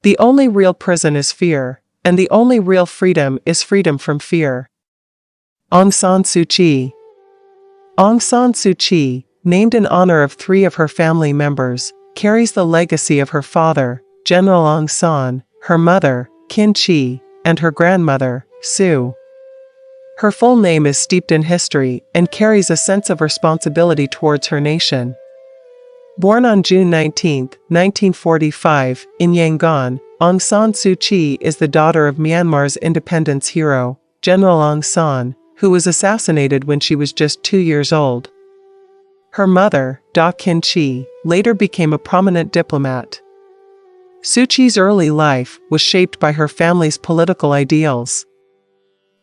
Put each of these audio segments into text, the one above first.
The only real prison is fear, and the only real freedom is freedom from fear. Aung San Suu Kyi. Aung San Suu Kyi, named in honor of 3 of her family members, carries the legacy of her father, General Aung San, her mother, Kin Kyi, and her grandmother, Suu. Her full name is steeped in history and carries a sense of responsibility towards her nation. Born on June 19, 1945, in Yangon, Aung San Suu Kyi is the daughter of Myanmar's independence hero, General Aung San, who was assassinated when she was just 2 years old. Her mother, Da Kin Kyi, later became a prominent diplomat. Suu Kyi's early life was shaped by her family's political ideals.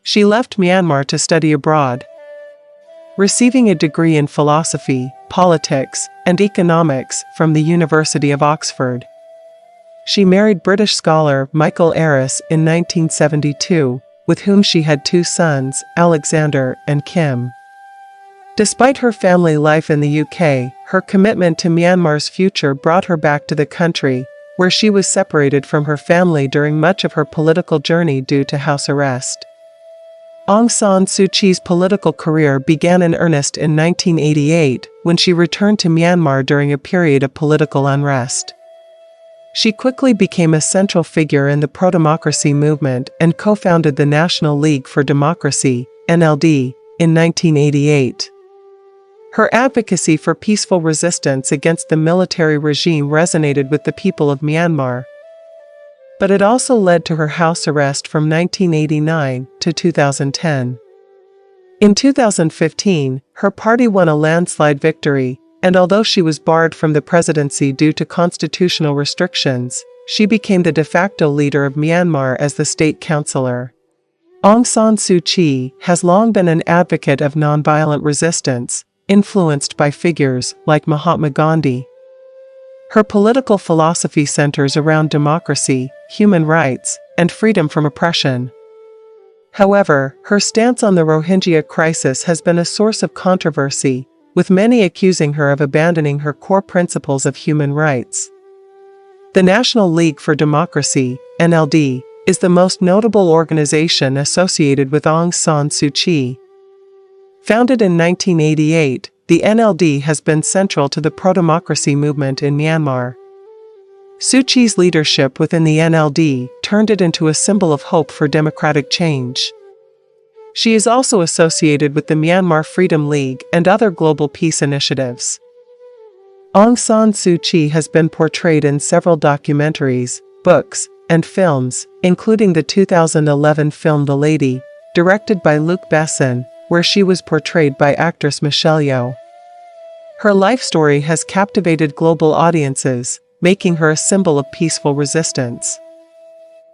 She left Myanmar to study abroad, receiving a degree in philosophy, politics, and economics from the University of Oxford. She married British scholar Michael Aris in 1972, with whom she had 2 sons, Alexander and Kim. Despite her family life in the UK, her commitment to Myanmar's future brought her back to the country, where she was separated from her family during much of her political journey due to house arrest. Aung San Suu Kyi's political career began in earnest in 1988, when she returned to Myanmar during a period of political unrest. She quickly became a central figure in the pro-democracy movement and co-founded the National League for Democracy, NLD, in 1988. Her advocacy for peaceful resistance against the military regime resonated with the people of Myanmar. But it also led to her house arrest from 1989 to 2010. In 2015, her party won a landslide victory, and although she was barred from the presidency due to constitutional restrictions, she became the de facto leader of Myanmar as the state councillor. Aung San Suu Kyi has long been an advocate of nonviolent resistance, influenced by figures like Mahatma Gandhi. Her political philosophy centers around democracy, human rights, and freedom from oppression. However, her stance on the Rohingya crisis has been a source of controversy, with many accusing her of abandoning her core principles of human rights. The National League for Democracy, NLD, is the most notable organization associated with Aung San Suu Kyi. Founded in 1988, the NLD has been central to the pro-democracy movement in Myanmar. Suu Kyi's leadership within the NLD turned it into a symbol of hope for democratic change. She is also associated with the Myanmar Freedom League and other global peace initiatives. Aung San Suu Kyi has been portrayed in several documentaries, books, and films, including the 2011 film The Lady, directed by Luc Besson, where she was portrayed by actress Michelle Yeoh. Her life story has captivated global audiences, making her a symbol of peaceful resistance.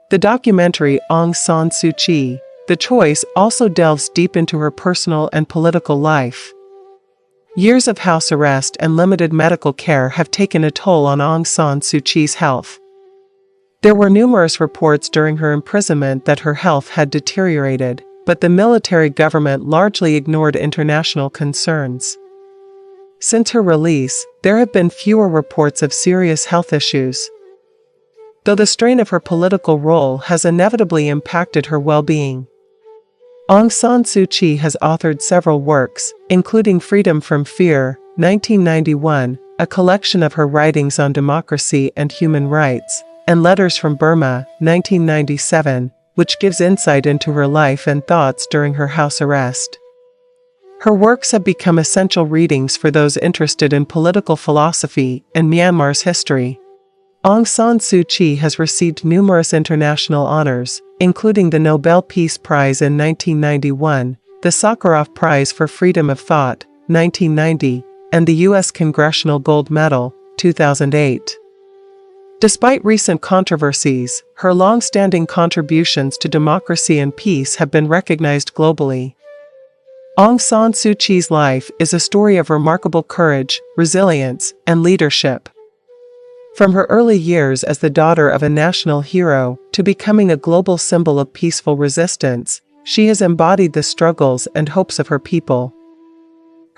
The documentary Aung San Suu Kyi, The Choice also delves deep into her personal and political life. Years of house arrest and limited medical care have taken a toll on Aung San Suu Kyi's health. There were numerous reports during her imprisonment that her health had deteriorated, but the military government largely ignored international concerns. Since her release, there have been fewer reports of serious health issues, though the strain of her political role has inevitably impacted her well-being. Aung San Suu Kyi has authored several works, including Freedom from Fear, 1991, a collection of her writings on democracy and human rights, and Letters from Burma, 1997, which gives insight into her life and thoughts during her house arrest. Her works have become essential readings for those interested in political philosophy and Myanmar's history. Aung San Suu Kyi has received numerous international honors, including the Nobel Peace Prize in 1991, the Sakharov Prize for Freedom of Thought, 1990, and the U.S. Congressional Gold Medal, 2008. Despite recent controversies, her long-standing contributions to democracy and peace have been recognized globally. Aung San Suu Kyi's life is a story of remarkable courage, resilience, and leadership. From her early years as the daughter of a national hero to becoming a global symbol of peaceful resistance, she has embodied the struggles and hopes of her people.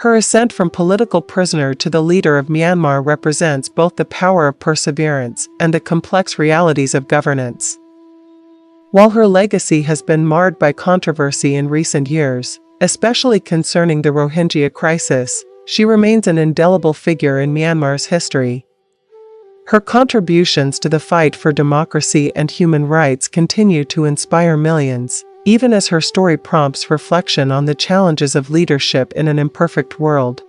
Her ascent from political prisoner to the leader of Myanmar represents both the power of perseverance and the complex realities of governance. While her legacy has been marred by controversy in recent years, especially concerning the Rohingya crisis, she remains an indelible figure in Myanmar's history. Her contributions to the fight for democracy and human rights continue to inspire millions, even as her story prompts reflection on the challenges of leadership in an imperfect world.